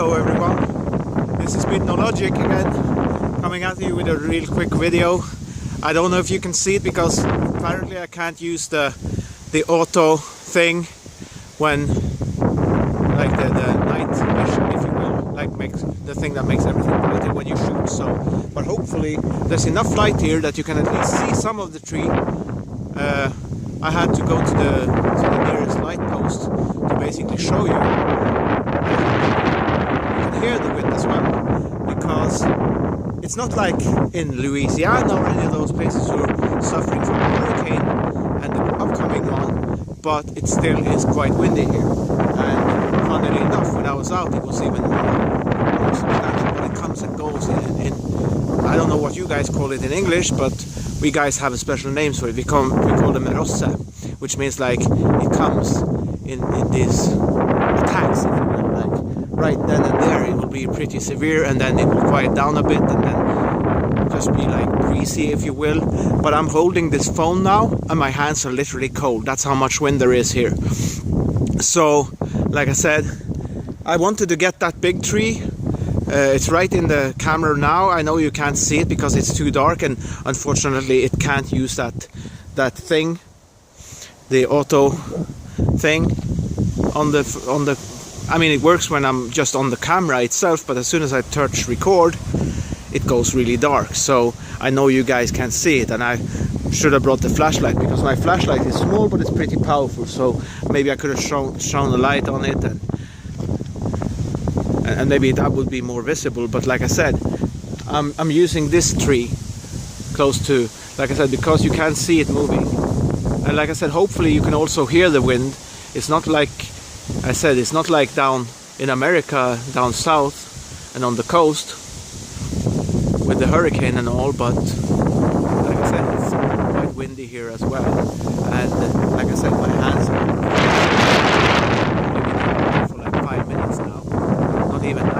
Hello everyone, this is Logic again, coming at you with a real quick video. I don't know if you can see it because apparently I can't use the auto thing when, like the night vision, if you will, like makes the thing that makes everything brighter when you shoot. So, but hopefully there's enough light here that you can at least see some of the tree. I had to go to the nearest light post to basically show you. You can hear the wind as well, because it's not like in Louisiana or any of those places who are suffering from a hurricane and the upcoming one, but it still is quite windy here. And funnily enough, when I was out, it was even more substantial, but it comes and goes in I don't know what you guys call it in English, but we guys have a special names for it. We call them rosse, which means like it comes in these attacks, if you will, like right then and there it will be pretty severe, and then it will quiet down a bit, and then just be like breezy, if you will. But I'm holding this phone now and my hands are literally cold. That's how much wind there is here. So like I said, I wanted to get that big tree. It's right in the camera now. I know you can't see it because it's too dark, and unfortunately it can't use that thing, the auto thing on the I mean, it works when I'm just on the camera itself, but as soon as I touch record it goes really dark. So I know you guys can't see it, and I should have brought the flashlight, because my flashlight is small but it's pretty powerful. So maybe I could have shown a light on it, and maybe that would be more visible. But like I said, I'm using this tree close to, like I said, because you can't see it moving. And like I said, hopefully you can also hear the wind. It's not like I said, it's not like down in America, down south and on the coast with the hurricane and all, but like I said, it's quite windy here as well. And like I said, my hands are for like 5 minutes now, not even now.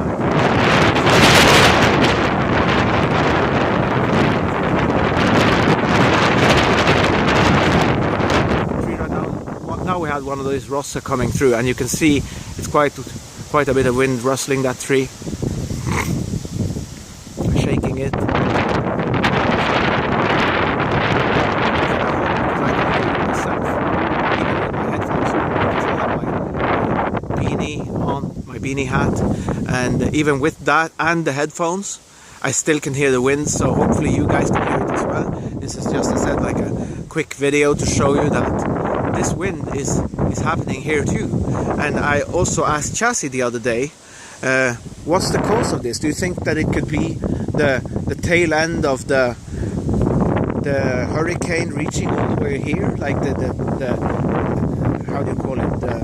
Now we had one of those rosse coming through, and you can see it's quite a bit of wind rustling that tree, shaking it. My beanie hat, and even with that and the headphones I still can hear the wind. So hopefully you guys can hear it as well. This is just, I said, like a quick video to show you that this wind is happening here too. And I also asked Chassis the other day, what's the cause of this? Do you think that it could be the tail end of the hurricane reaching all the way here, like the how do you call it, the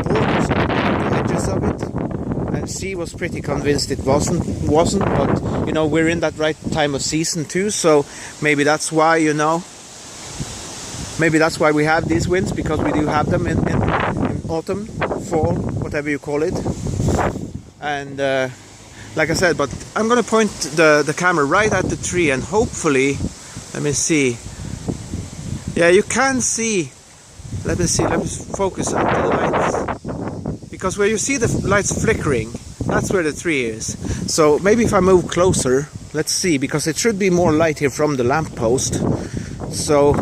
borders, the edges of it? And she was pretty convinced it wasn't, but you know, we're in that right time of season too, so maybe that's why, you know, maybe that's why we have these winds, because we do have them in autumn, fall, whatever you call it. And like I said, but I'm gonna point the camera right at the tree, and hopefully, let me see. Yeah, you can see. Let me focus on the lights, because where you see the lights flickering, that's where the tree is. So maybe if I move closer, let's see, because it should be more light here from the lamppost. So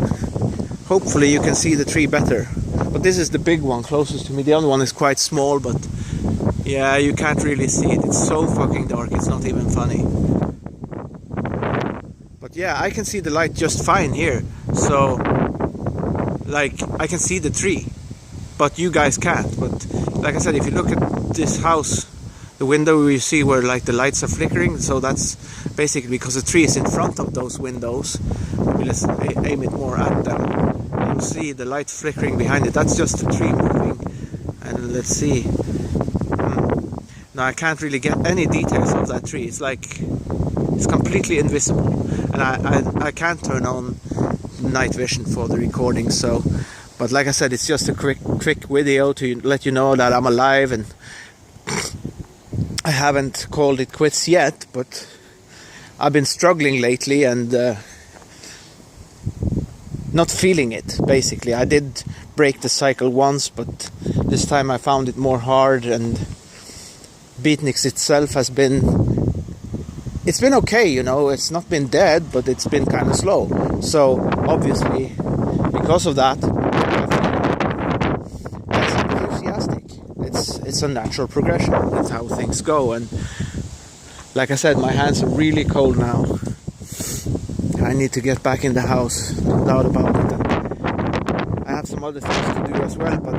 hopefully you can see the tree better. But this is the big one closest to me. The other one is quite small, but yeah, you can't really see it. It's so fucking dark, it's not even funny. But yeah, I can see the light just fine here. So, like, I can see the tree, but you guys can't. But like I said, if you look at this house, the window, you see where like the lights are flickering. So that's basically because the tree is in front of those windows. Maybe let's aim it more at them. You see the light flickering behind it. That's just the tree moving. And let's see. Now I can't really get any details of that tree. It's like it's completely invisible, and I can't turn on night vision for the recording. So, but like I said, it's just a quick video to let you know that I'm alive, and I haven't called it quits yet. But I've been struggling lately and not feeling it, basically. I did break the cycle once, but this time I found it more hard, and beatniks itself has been, it's been okay, you know, it's not been dead, but it's been kind of slow. So obviously, because of that, that's enthusiastic. It's a natural progression. That's how things go. And like I said, my hands are really cold now. I need to get back in the house, no doubt about it. And I have some other things to do as well, but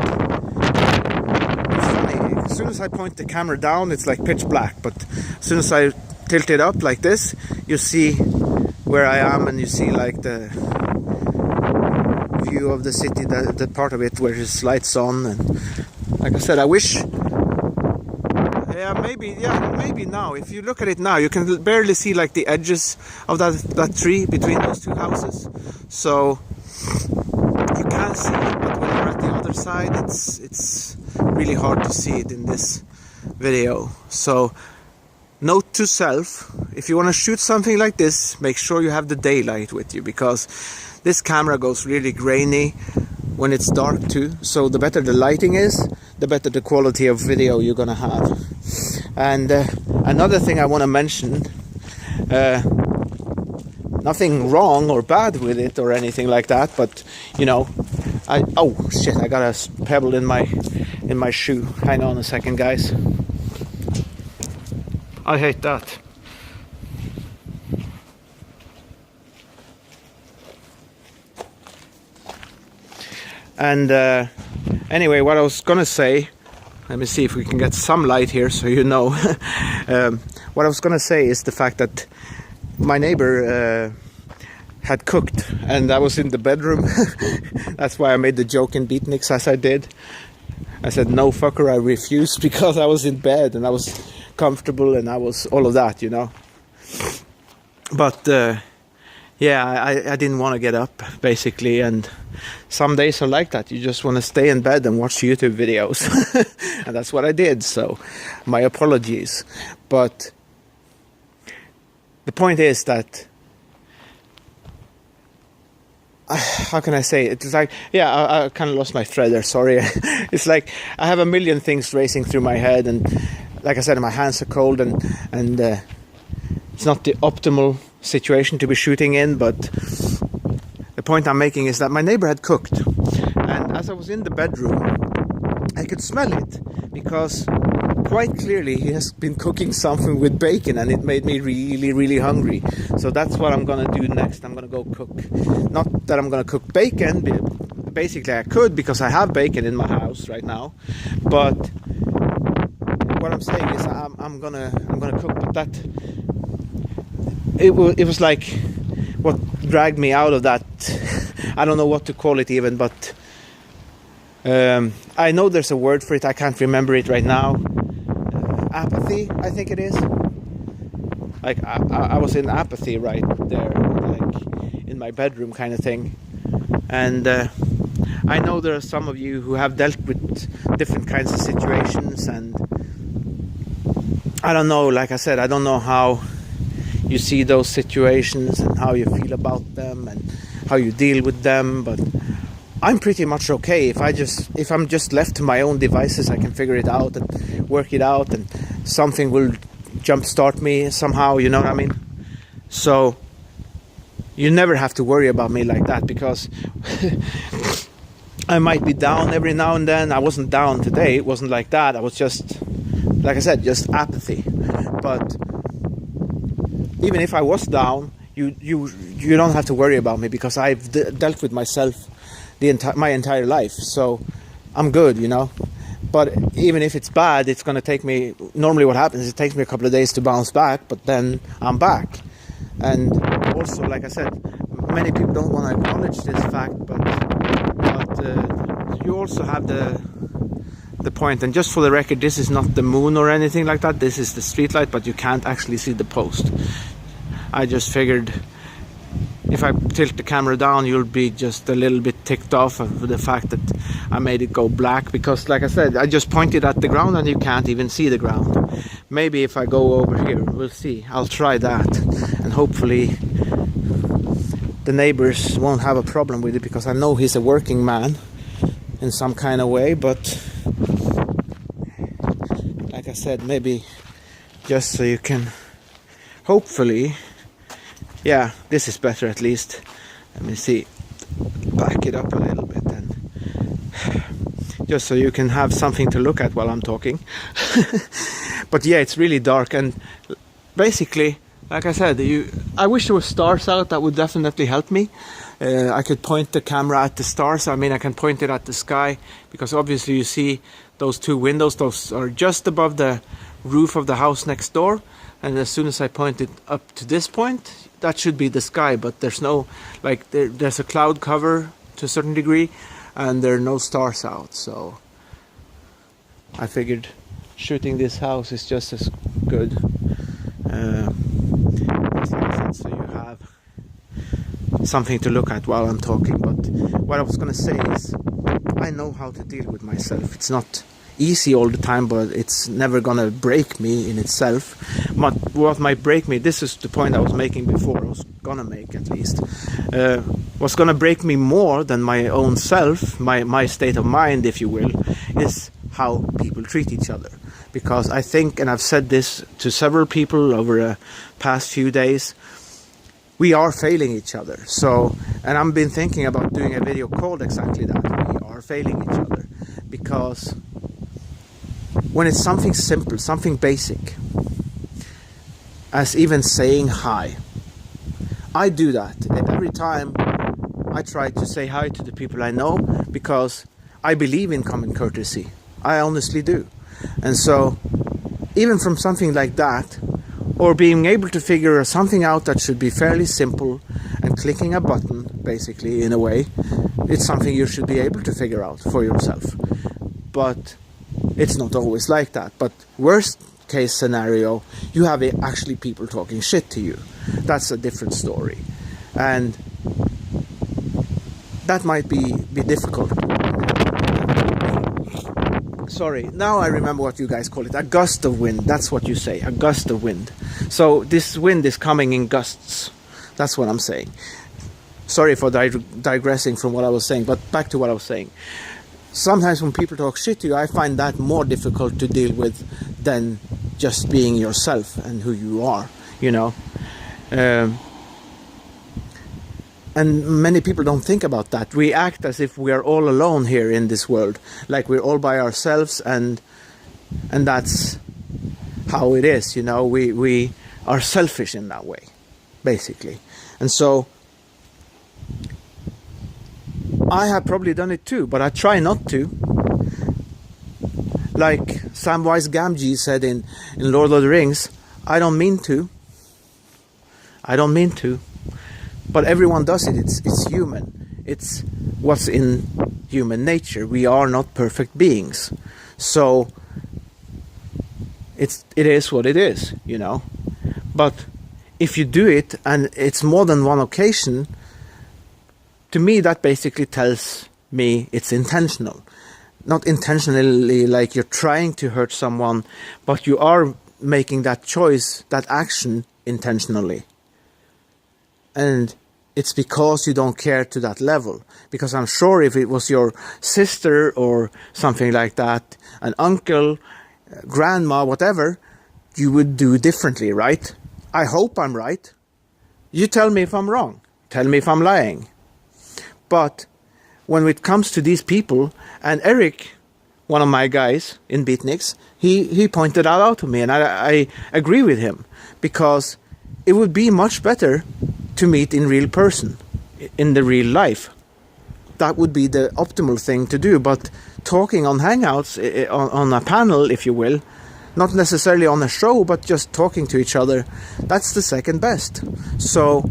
it's funny. As soon as I point the camera down, it's like pitch black. But as soon as I tilt it up like this, you see where I am, and you see like the view of the city, the part of it where there's lights on. And like I said, I wish, maybe now, if you look at it now, you can barely see like the edges of that tree between those two houses. So you can see it, but when you're at the other side, it's really hard to see it in this video. So note to self, if you want to shoot something like this, make sure you have the daylight with you, because this camera goes really grainy when it's dark too. So the better the lighting is, the better the quality of video you're gonna have. And another thing I want to mention, nothing wrong or bad with it or anything like that, but you know, oh shit, I got a pebble in my shoe. Hang on a second, guys. I hate that. And anyway, what I was gonna say, let me see if we can get some light here so you know. What I was gonna say is the fact that my neighbor had cooked, and I was in the bedroom. That's why I made the joke in beatniks as I did. I said, no fucker, I refused, because I was in bed and I was comfortable and I was all of that, you know. But yeah, I didn't want to get up, basically, and some days are like that. You just want to stay in bed and watch YouTube videos. And that's what I did, so my apologies. But the point is that, how can I say it? It's like, yeah, I kind of lost my thread there, sorry. It's like I have a million things racing through my head, and like I said, my hands are cold, and it's not the optimal situation to be shooting in. But the point I'm making is that my neighbor had cooked, and as I was in the bedroom, I could smell it, because quite clearly he has been cooking something with bacon, and it made me really, really hungry. So that's what I'm gonna do next. I'm gonna go cook. Not that I'm gonna cook bacon, basically I could, because I have bacon in my house right now, but what I'm saying is I'm gonna cook. But that it was like what dragged me out of that. I don't know what to call it even, but I know there's a word for it. I can't remember it right now. Apathy, I think it is. Like I was in apathy right there, like in my bedroom kind of thing. And I know there are some of you who have dealt with different kinds of situations, and I don't know, like I said, I don't know how you see those situations and how you feel about them and how you deal with them, but I'm pretty much okay. If I'm just left to my own devices, I can figure it out and work it out, and something will jumpstart me somehow, you know what I mean? So you never have to worry about me like that, because I might be down every now and then. I wasn't down today, it wasn't like that. I was just, like I said, just apathy. But even if I was down, you don't have to worry about me, because I've dealt with myself my entire life, so I'm good, you know. But even if it's bad, it's going to take me, normally what happens, it takes me a couple of days to bounce back, but then I'm back. And also, like I said, many people don't want to acknowledge this fact, but you also have the point. And just for the record, this is not the moon or anything like that, this is the street light, but you can't actually see the post. I just figured if I tilt the camera down, you'll be just a little bit ticked off of the fact that I made it go black, because like I said, I just pointed at the ground and you can't even see the ground. Maybe if I go over here, we'll see. I'll try that, and hopefully the neighbors won't have a problem with it, because I know he's a working man in some kind of way. But like like I said, maybe just so you can hopefully, yeah, this is better at least. Let me see, back it up a little bit and just so you can have something to look at while I'm talking. But yeah, it's really dark, and basically, like I said, I wish there were stars out. That would definitely help me. I could point the camera at the stars. I mean, I can point it at the sky, because obviously you see those two windows. Those are just above the roof of the house next door. And as soon as I point it up to this point, that should be the sky. But there's no, like, there's a cloud cover to a certain degree, and there are no stars out. So I figured shooting this house is just as good. So you have something to look at while I'm talking. But what I was going to say is, I know how to deal with myself. It's not easy all the time, but it's never going to break me in itself. What might break me, this is the point I was making before, I was going to make at least, what's going to break me more than my own self, my state of mind, if you will, is how people treat each other. Because I think, and I've said this to several people over the past few days, we are failing each other. So, and I've been thinking about doing a video called exactly that. We are failing each other. Because when it's something simple, something basic, as even saying hi, I do that every time. I try to say hi to the people I know, because I believe in common courtesy. I honestly do. And so, even from something like that, or being able to figure something out that should be fairly simple, and clicking a button, basically, in a way, it's something you should be able to figure out for yourself. But it's not always like that. But worst case scenario, you have actually people talking shit to you. That's a different story. And that might be difficult. Sorry, now I remember what you guys call it. A gust of wind. That's what you say. A gust of wind. So this wind is coming in gusts. That's what I'm saying. Sorry for digressing from what I was saying, but back to what I was saying. Sometimes when people talk shit to you, I find that more difficult to deal with than just being yourself and who you are, you know. And many people don't think about that. We act as if we are all alone here in this world, like we're all by ourselves, and that's how it is, you know. We are selfish in that way, basically. And so I have probably done it too, but I try not to. Like Samwise Gamgee said in Lord of the Rings, I don't mean to. I don't mean to. But everyone does it. It's human. It's what's in human nature. We are not perfect beings. So it is what it is, you know. But if you do it, and it's more than one occasion, to me that basically tells me it's intentional. Not intentionally like you're trying to hurt someone, but you are making that choice, that action intentionally. And it's because you don't care to that level. Because I'm sure if it was your sister or something like that, an uncle, grandma, whatever, you would do differently, right? I hope I'm right. You tell me if I'm wrong. Tell me if I'm lying. But when it comes to these people, and Eric, one of my guys in Beatniks, he pointed that out to me, and I agree with him, because it would be much better to meet in real person, in the real life. That would be the optimal thing to do. But talking on Hangouts, on a panel, if you will, not necessarily on a show, but just talking to each other, that's the second best. So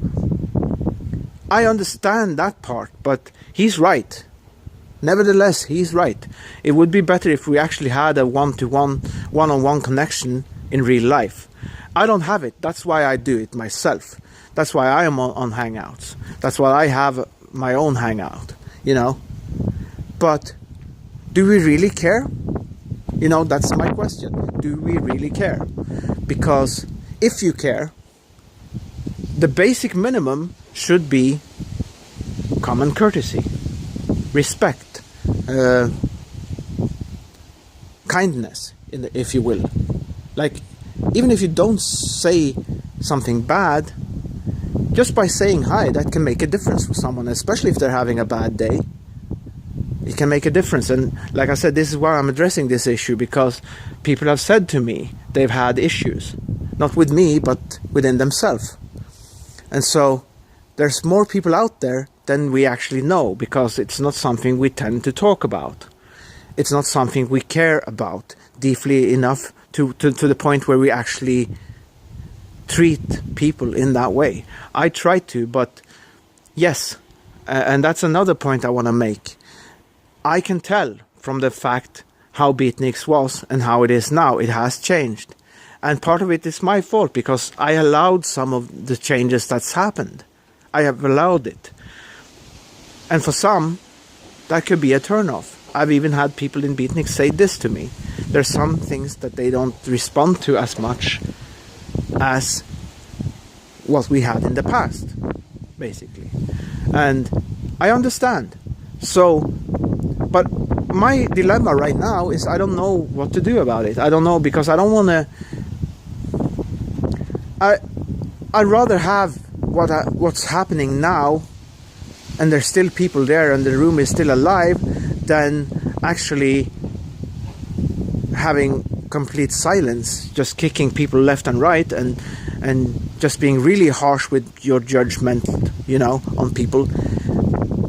I understand that part, but he's right. Nevertheless, he's right. It would be better if we actually had a one-to-one, one-on-one connection in real life. I don't have it. That's why I do it myself. That's why I am on Hangouts. That's why I have my own Hangout, you know. But do we really care? You know, that's my question. Do we really care? Because if you care, the basic minimum should be common courtesy, respect, kindness, if you will. Like, even if you don't say something bad, just by saying hi, that can make a difference for someone, especially if they're having a bad day. It can make a difference. And like I said, this is why I'm addressing this issue, because people have said to me they've had issues, not with me, but within themselves. And so there's more people out there than we actually know, because it's not something we tend to talk about. It's not something we care about deeply enough to the point where we actually treat people in that way. I try to, but yes, and that's another point I want to make. I can tell from the fact how Beatniks was and how it is now. It has changed. And part of it is my fault, because I allowed some of the changes that's happened. I have allowed it. And for some, that could be a turn-off. I've even had people in Beatniks say this to me. There's some things that they don't respond to as much as what we had in the past, basically. And I understand. So, but my dilemma right now is I don't know what to do about it. I don't know, because I don't want to... I'd rather have what's happening now, and there's still people there and the room is still alive, than actually having complete silence, just kicking people left and right, and just being really harsh with your judgment, you know, on people.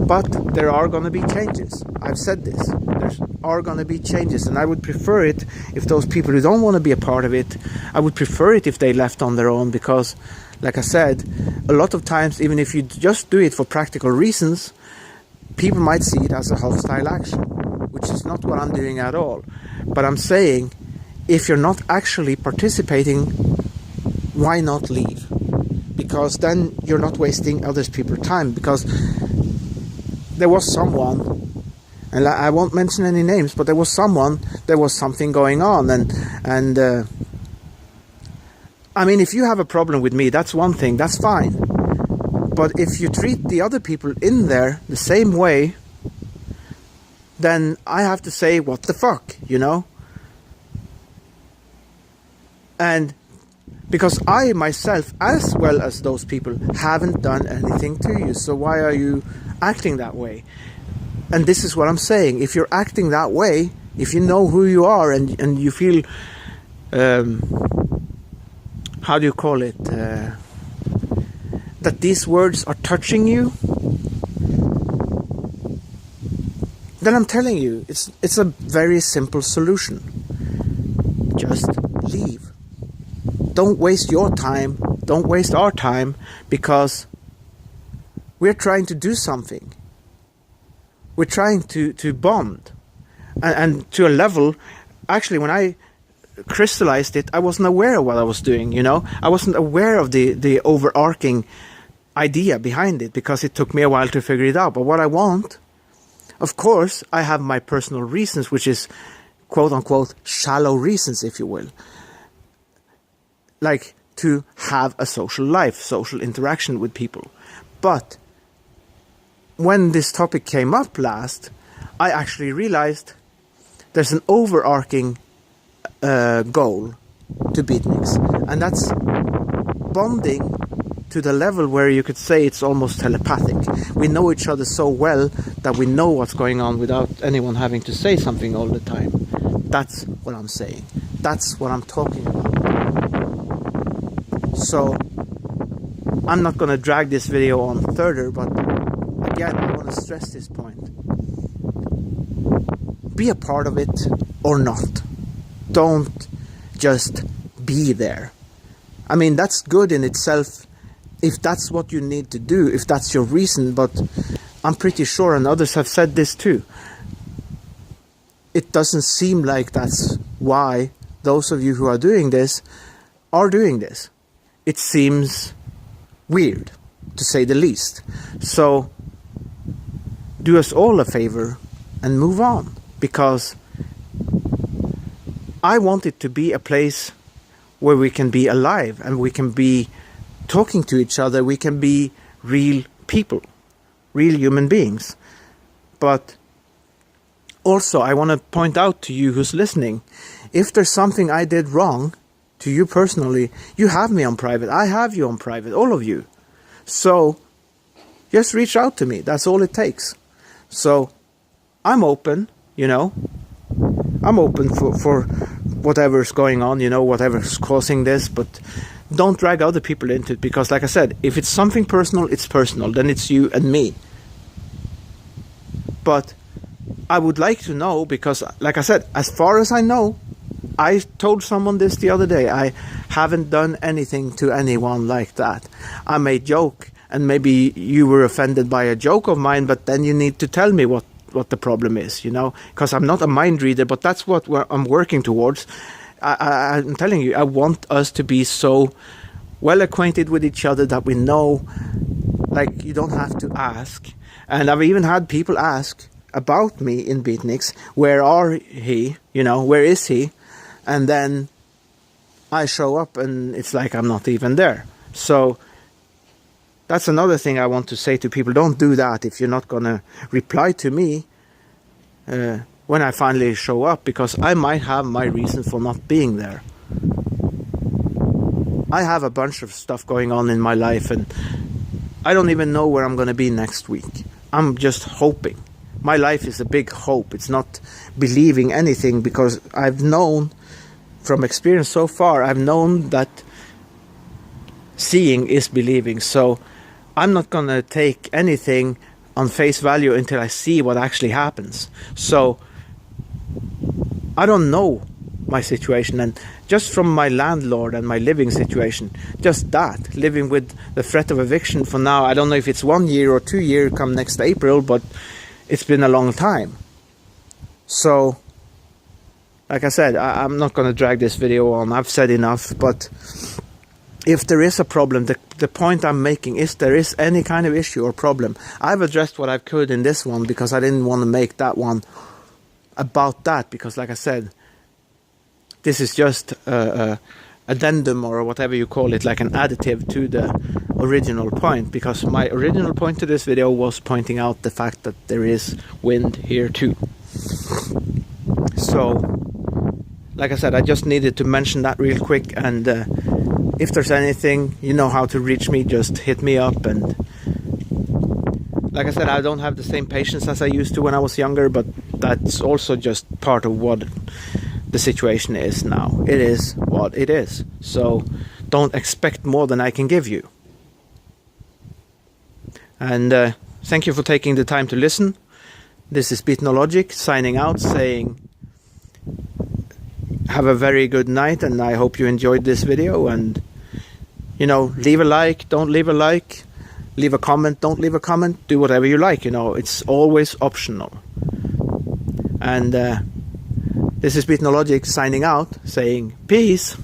But there are going to be changes. I've said this. There are going to be changes, and I would prefer it if those people who don't want to be a part of it, I would prefer it if they left on their own, because, like I said, a lot of times, even if you just do it for practical reasons, people might see it as a hostile action, which is not what I'm doing at all. But I'm saying, if you're not actually participating, why not leave? Because then you're not wasting other people's time. Because there was someone, and I won't mention any names, but there was something going on, and I mean, if you have a problem with me, that's one thing, that's fine. But if you treat the other people in there the same way, then I have to say, what the fuck, you know? And because I myself, as well as those people, haven't done anything to you, so why are you acting that way? And this is what I'm saying. If you're acting that way, if you know who you are, and you feel, how do you call it, that these words are touching you, then I'm telling you, it's a very simple solution. Just leave. Don't waste your time, don't waste our time, because we're trying to do something. We're trying to bond, and to a level. Actually, when I crystallized it, I wasn't aware of what I was doing, you know. I wasn't aware of the overarching idea behind it, because it took me a while to figure it out. But what I want, of course, I have my personal reasons, which is quote unquote shallow reasons, if you will, like to have a social life, social interaction with people. But when this topic came up last, I actually realized there's an overarching goal to Beatniks, and that's bonding to the level where you could say it's almost telepathic. We know each other so well that we know what's going on without anyone having to say something all the time. That's what I'm saying. That's what I'm talking about. So I'm not going to drag this video on further, but again, I want to stress this point. Be a part of it or not. Don't just be there. I mean, that's good in itself if that's what you need to do, if that's your reason, but I'm pretty sure, and others have said this too, it doesn't seem like that's why those of you who are doing this are doing this. It seems weird, to say the least. So do us all a favor and move on, because I want it to be a place where we can be alive and we can be talking to each other. We can be real people, real human beings. But Also, I want to point out to you who's listening, if there's something I did wrong to you personally, you have me on private. I have you on private, all of you. So just reach out to me. That's all it takes. So I'm open, I'm open for whatever's going on, whatever's causing this, but don't drag other people into it, because like I said, if it's something personal, it's personal. Then it's you and me. But I would like to know, because like I said, as far as I know, I told someone this the other day, I haven't done anything to anyone like that. I may joke, and maybe you were offended by a joke of mine, but then you need to tell me what the problem is, because I'm not a mind reader, but that's what I'm working towards. I'm telling you, I want us to be so well acquainted with each other that we know, like, you don't have to ask. And I've even had people ask about me in Beatniks, where is he? And then I show up and it's like I'm not even there. So that's another thing I want to say to people. Don't do that if you're not going to reply to me when I finally show up, because I might have my reason for not being there. I have a bunch of stuff going on in my life, and I don't even know where I'm going to be next week. I'm just hoping. My life is a big hope. It's not believing anything, because I've known from experience so far, I've known that seeing is believing. So I'm not going to take anything on face value until I see what actually happens. So I don't know my situation, and just from my landlord and my living situation, just that, living with the threat of eviction for now, I don't know if it's 1 year or 2 years come next April, but it's been a long time. So like I said, I'm not going to drag this video on. I've said enough. But if there is a problem, the point I'm making is, there is any kind of issue or problem, I've addressed what I could in this one, because I didn't want to make that one about that, because like I said, this is just addendum or whatever you call it, like an additive to the original point, because my original point to this video was pointing out the fact that there is wind here too. So like I said, I just needed to mention that real quick, and if there's anything, you know how to reach me, just hit me up. And like I said, I don't have the same patience as I used to when I was younger, but that's also just part of what the situation is now. It is what it is. So don't expect more than I can give you. And thank you for taking the time to listen. This is Beatnologic signing out, saying have a very good night, and I hope you enjoyed this video. And leave a like, don't leave a like, leave a comment, don't leave a comment, do whatever you like. It's always optional. And this is Beatnologic signing out, saying peace.